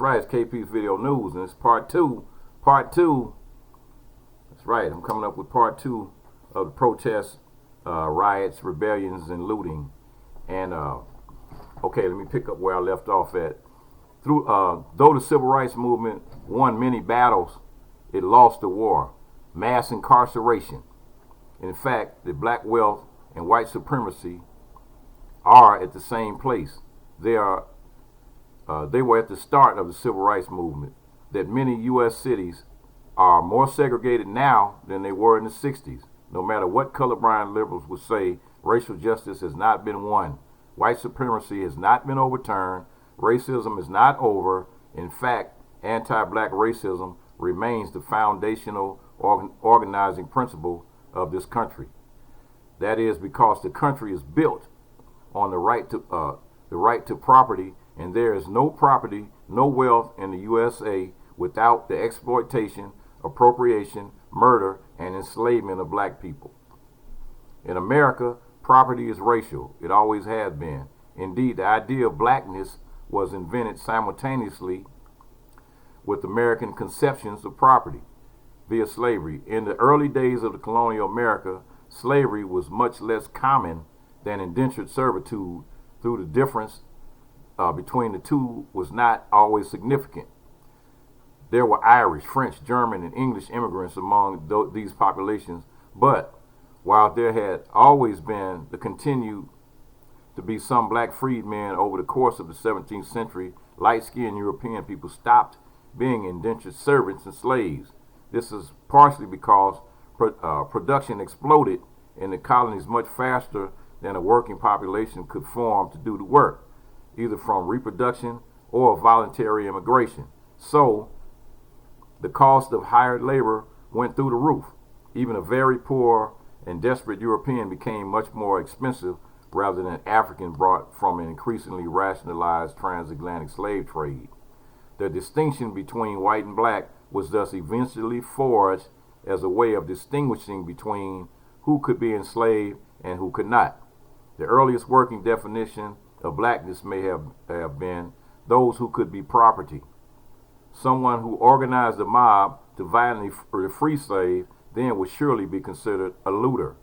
right, it's KP Video News, and it's part two. Part two. That's right, I'm coming up with part two of the protests, riots, rebellions, and looting. And okay, let me pick up where I left off at. Though the civil rights movement won many battles, it lost the war. Mass incarceration. In fact, the black wealth and white supremacy are at the same place. They were at the start of the civil rights movement. That many U.S. cities are more segregated now than they were in the 60s. No matter what colorblind liberals would say, racial justice has not been won. White supremacy has not been overturned. Racism is not over. In fact, anti-black racism remains the foundational organizing principle of this country. That is because the country is built on the right to property, and there is no property, no wealth in the USA without the exploitation, appropriation, murder, and enslavement of black people. In America, property is racial. It always has been. Indeed, the idea of blackness was invented simultaneously with American conceptions of property via slavery. In the early days of the colonial America, slavery was much less common than indentured servitude. Through the difference between the two was not always significant. There were Irish, French, German, and English immigrants among these populations, but while there had always been the continued to be some black freedmen over the course of the 17th century, light-skinned European people stopped being indentured servants and slaves. This is partially because production exploded in the colonies much faster than a working population could form to do the work, either from reproduction or voluntary immigration. So, the cost of hired labor went through the roof. Even a very poor and desperate European became much more expensive rather than an African brought from an increasingly rationalized transatlantic slave trade. The distinction between white and black was thus eventually forged as a way of distinguishing between who could be enslaved and who could not. The earliest working definition of blackness may have been those who could be property. Someone who organized a mob to violently free slave then would surely be considered a looter.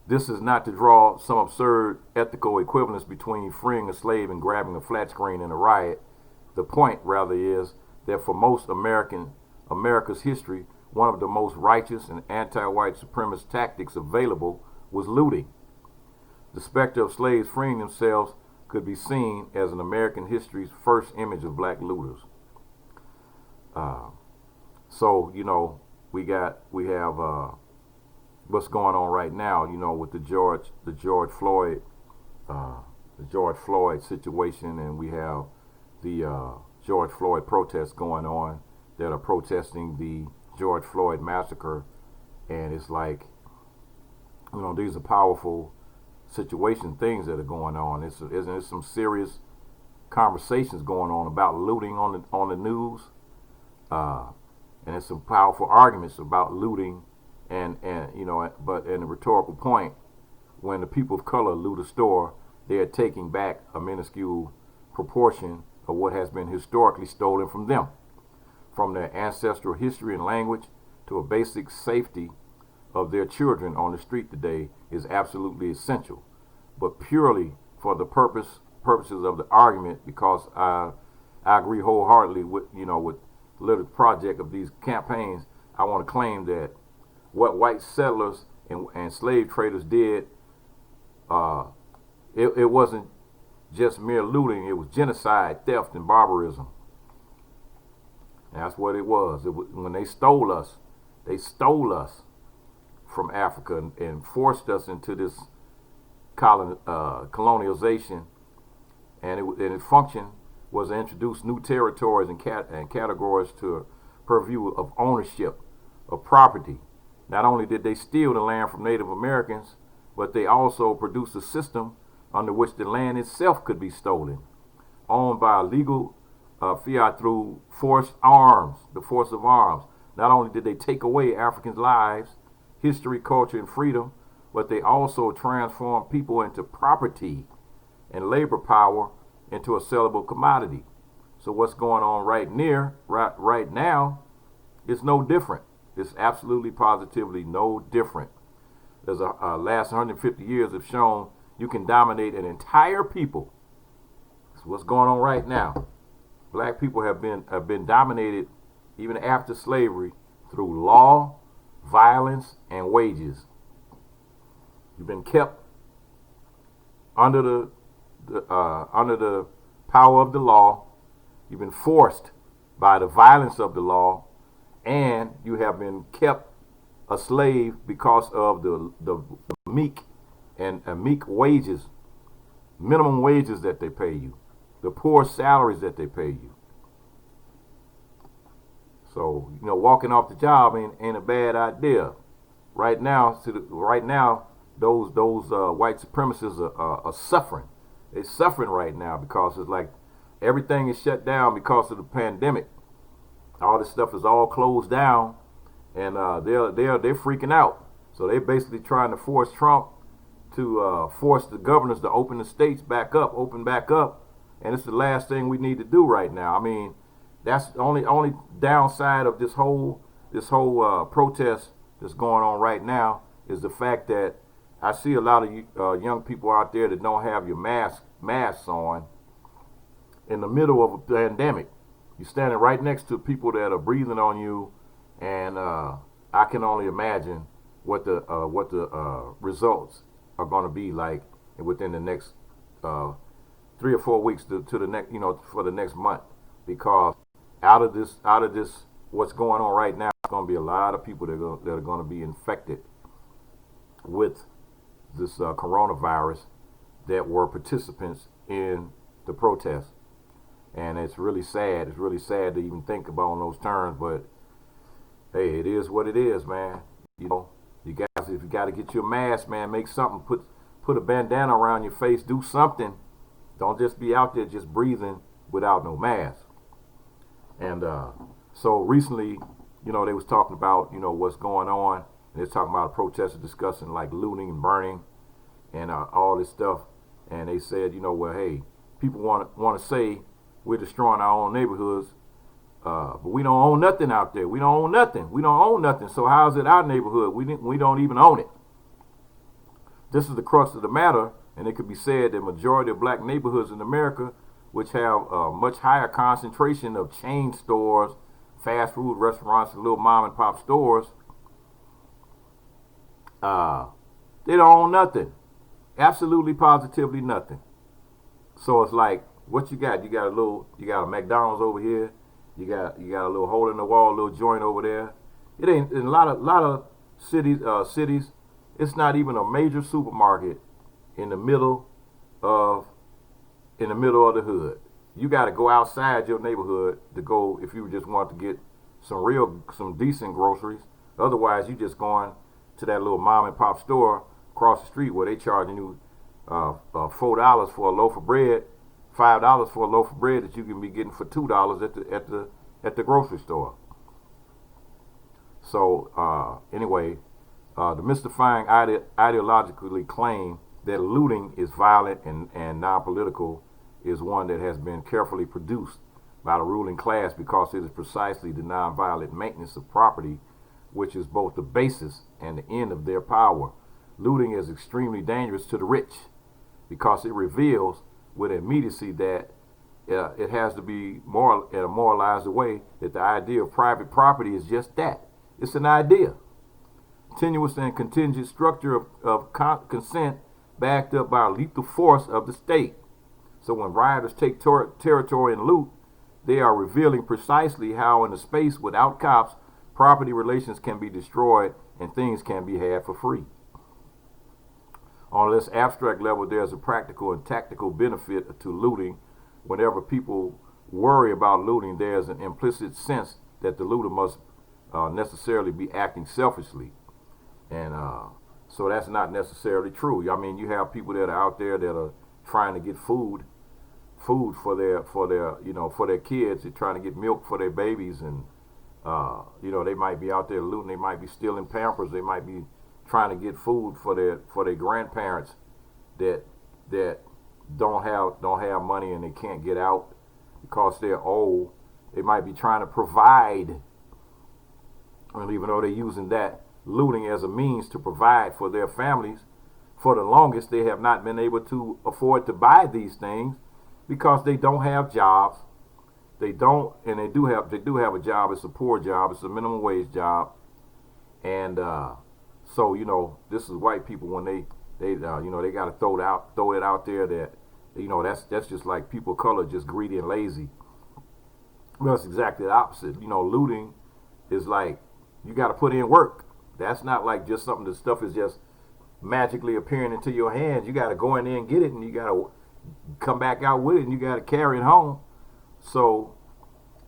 This is not to draw some absurd ethical equivalence between freeing a slave and grabbing a flat screen in a riot. The point, rather, is that for most America's history, one of the most righteous and anti-white supremacist tactics available was looting. The specter of slaves freeing themselves could be seen as an American history's first image of black looters. So, you know, we have what's going on right now, you know, with the George Floyd situation, and we have the George Floyd protests going on that are protesting the George Floyd massacre. And it's like, you know, these are powerful situation things that are going on. There's some serious conversations going on about looting on the news, and there's some powerful arguments about looting, and you know, but in a rhetorical point, when the people of color loot a store, they are taking back a minuscule proportion of what has been historically stolen from them, from their ancestral history and language to a basic safety of their children on the street today is absolutely essential, but purely for the purposes of the argument, because I agree wholeheartedly with the little project of these campaigns. I want to claim that what white settlers and slave traders did, it wasn't just mere looting. It was genocide, theft, and barbarism. And that's what it was. When they stole us from Africa and forced us into this colonization, and its function was to introduce new territories and categories to purview of ownership of property. Not only did they steal the land from Native Americans, but they also produced a system under which the land itself could be stolen, owned by a legal fiat through the force of arms. Not only did they take away Africans' lives, history, culture, and freedom, but they also transformed people into property and labor power into a sellable commodity. So what's going on right now is no different. It's absolutely positively no different. There's a last 150 years have shown you can dominate an entire people. That's what's going on right now. Black people have been dominated even after slavery through law, violence, and wages. You've been kept under the power of the law. You've been forced by the violence of the law, and you have been kept a slave because of the meek and meek wages, minimum wages that they pay you, the poor salaries that they pay you. So, walking off the job ain't a bad idea. Right now, those white supremacists are suffering. They're suffering right now because it's like everything is shut down because of the pandemic. All this stuff is all closed down, and they're freaking out. So they're basically trying to force Trump to force the governors to open the states back up, and it's the last thing we need to do right now. I mean, that's the only downside of this whole protest that's going on right now is the fact that I see a lot of young people out there that don't have your masks on in the middle of a pandemic. You're standing right next to people that are breathing on you, and I can only imagine what the results are going to be like within the next 3 or 4 weeks to the next, for the next month, because out of this what's going on right now, there's going to be a lot of people that are going to be infected with this coronavirus that were participants in the protest. And it's really sad. It's really sad to even think about on those terms, but hey, it is what it is, man. You guys, if you got to get your mask, man, make something. Put a bandana around your face. Do something. Don't just be out there just breathing without no mask. And so recently, they was talking about, what's going on. And they're talking about protesters discussing like looting and burning and all this stuff. And they said, well, hey, people want to say we're destroying our own neighborhoods, but we don't own nothing out there. We don't own nothing. So how is it our neighborhood? We don't even own it. This is the crux of the matter, and it could be said that majority of black neighborhoods in America, which have a much higher concentration of chain stores, fast food restaurants, and little mom and pop stores, they don't own nothing. Absolutely, positively nothing. So it's like, what you got? You got a McDonald's over here. You got a little hole in the wall, a little joint over there. It ain't in a lot of cities. It's not even a major supermarket in the middle of the hood. You got to go outside your neighborhood to go if you just want to get some decent groceries. Otherwise, you just going to that little mom and pop store across the street where they charging you $4 for a loaf of bread. $5 for a loaf of bread that you can be getting for $2 at the grocery store. So anyway, the mystifying ideologically claim that looting is violent and non-political is one that has been carefully produced by the ruling class because it is precisely the non-violent maintenance of property which is both the basis and the end of their power. Looting is extremely dangerous to the rich because it reveals with immediacy that it has to be in a moralized way that the idea of private property is just that. It's an idea. Tenuous and contingent structure of consent backed up by a lethal force of the state. So when rioters take territory and loot, they are revealing precisely how in a space without cops, property relations can be destroyed and things can be had for free. On a less abstract level, there's a practical and tactical benefit to looting. Whenever people worry about looting, there's an implicit sense that the looter must necessarily be acting selfishly. And so that's not necessarily true. I mean, you have people that are out there that are trying to get food for their kids. They're trying to get milk for their babies, and they might be out there looting. They might be stealing Pampers. They might be trying to get food for their grandparents that don't have money and they can't get out because they're old. They might be trying to provide, and even though they're using that looting as a means to provide for their families, for the longest they have not been able to afford to buy these things because they don't have jobs. They don't, and they do have a job. It's a poor job. It's a minimum wage job, and so this is white people when they they got to throw it out there that that's just like people of color just greedy and lazy. Well, it's exactly the opposite. Looting is like you got to put in work. That's not like just something. The stuff is just magically appearing into your hands. You got to go in there and get it, and you got to come back out with it, and you got to carry it home. So,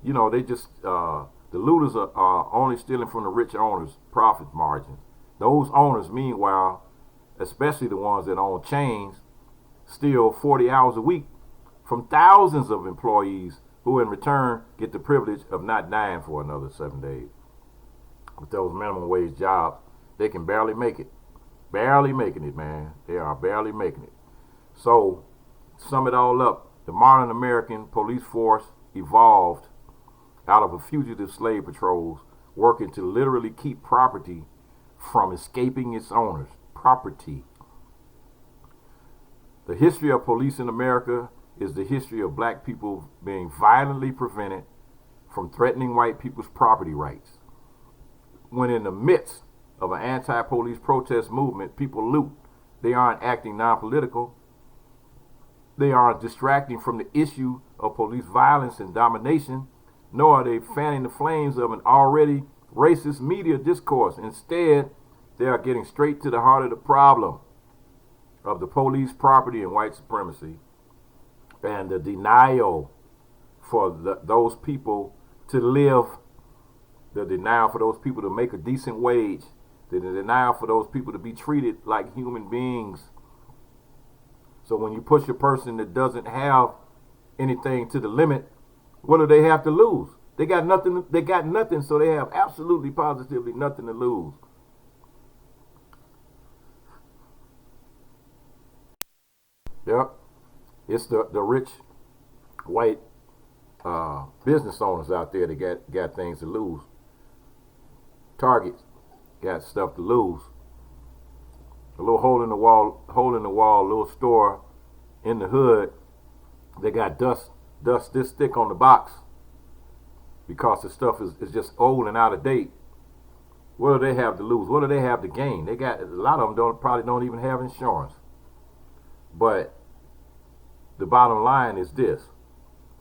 they just the looters are only stealing from the rich owners' profit margins. Those owners, meanwhile, especially the ones that own chains, steal 40 hours a week from thousands of employees who in return get the privilege of not dying for another 7 days. With those minimum wage jobs, they can barely make it. Barely making it, man. They are barely making it. So, sum it all up, the modern American police force evolved out of a fugitive slave patrols working to literally keep property from escaping its owners. Property. The history of police in America is the history of black people being violently prevented from threatening white people's property rights. When in the midst of an anti-police protest movement, people loot. They aren't acting non-political. They aren't distracting from the issue of police violence and domination, nor are they fanning the flames of an already racist media discourse. Instead, they are getting straight to the heart of the problem of the police property and white supremacy and the denial for those people to live, the denial for those people to make a decent wage, the denial for those people to be treated like human beings. So when you push a person that doesn't have anything to the limit, what do they have to lose? They got nothing. They got nothing, so they have absolutely, positively nothing to lose. Yep, it's the rich white business owners out there that got things to lose. Target got stuff to lose. A little hole in the wall, little store in the hood. They got dust this thick on the box because the stuff is just old and out of date. What do they have to lose? What do they have to gain? They got a lot of them probably don't even have insurance. But the bottom line is this: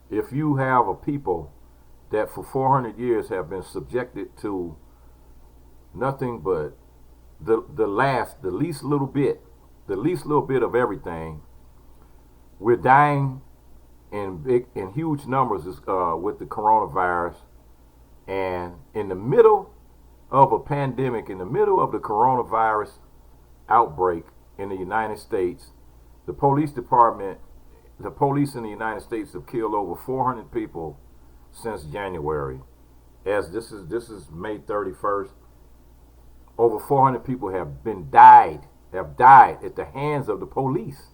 if you have a people that for 400 years have been subjected to nothing but the least little bit of everything, we're dying in huge numbers with the coronavirus, and in the middle of a pandemic, in the middle of the coronavirus outbreak in the United States, the police in the United States have killed over 400 people since January. As this is May 31st, over 400 people have died at the hands of the police.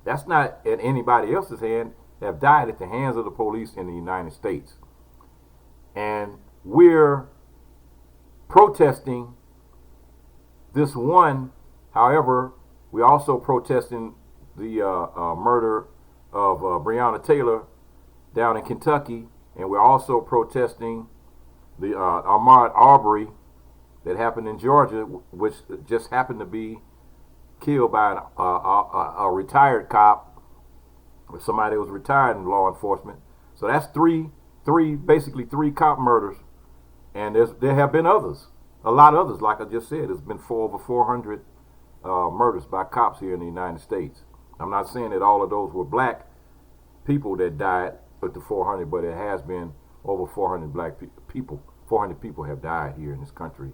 That's not at anybody else's hand. Have died at the hands of the police in the United States. And we're protesting this one. However, we're also protesting the murder of Breonna Taylor down in Kentucky, and we're also protesting the Ahmaud Arbery that happened in Georgia, which just happened to be killed by a retired cop, or somebody that was retired in law enforcement. So that's basically three cop murders, and there have been others, a lot of others. Like I just said, there's been over 400 murders by cops here in the United States. I'm not saying that all of those were black people that died with the 400, but it has been over 400 black people. 400 people have died here in this country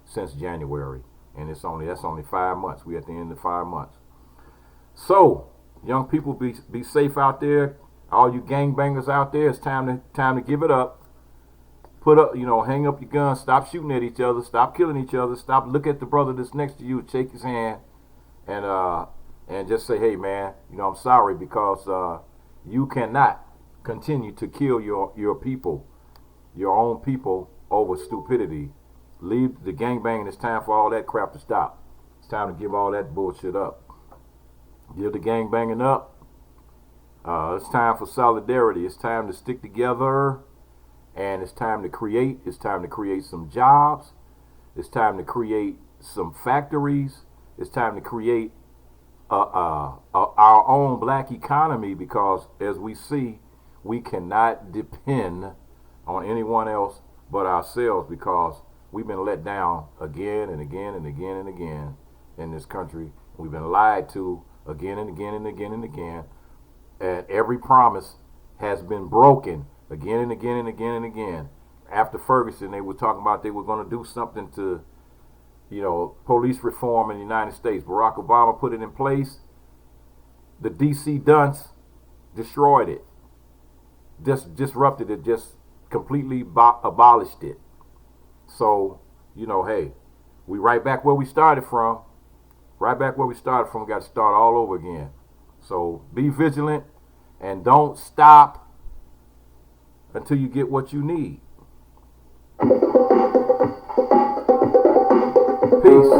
since January, and that's only 5 months. We're at the end of 5 months. So, young people, be safe out there. All you gangbangers out there, it's time to give it up. Put up, hang up your guns. Stop shooting at each other. Stop killing each other. Stop. Look at the brother that's next to you. Shake his hand, and and just say, hey man, I'm sorry, because you cannot continue to kill your people, your own people, over stupidity. Leave the gangbanging. It's time for all that crap to stop. It's time to give all that bullshit up. Give the gangbanging up. It's time for solidarity. It's time to stick together, and it's time to create. It's time to create some jobs. It's time to create some factories. It's time to create our own black economy, because as we see, we cannot depend on anyone else but ourselves, because we've been let down again and again and again and again in this country. We've been lied to again and again and again and again. And every promise has been broken again and again and again and again. After Ferguson, they were talking about they were going to do something to, police reform in the United States. Barack Obama put it in place. The DC dunce destroyed it. Just disrupted it, just completely abolished it. So, hey, we right back where we started from. Right back where we started from. We got to start all over again. So be vigilant and don't stop until you get what you need. Peace.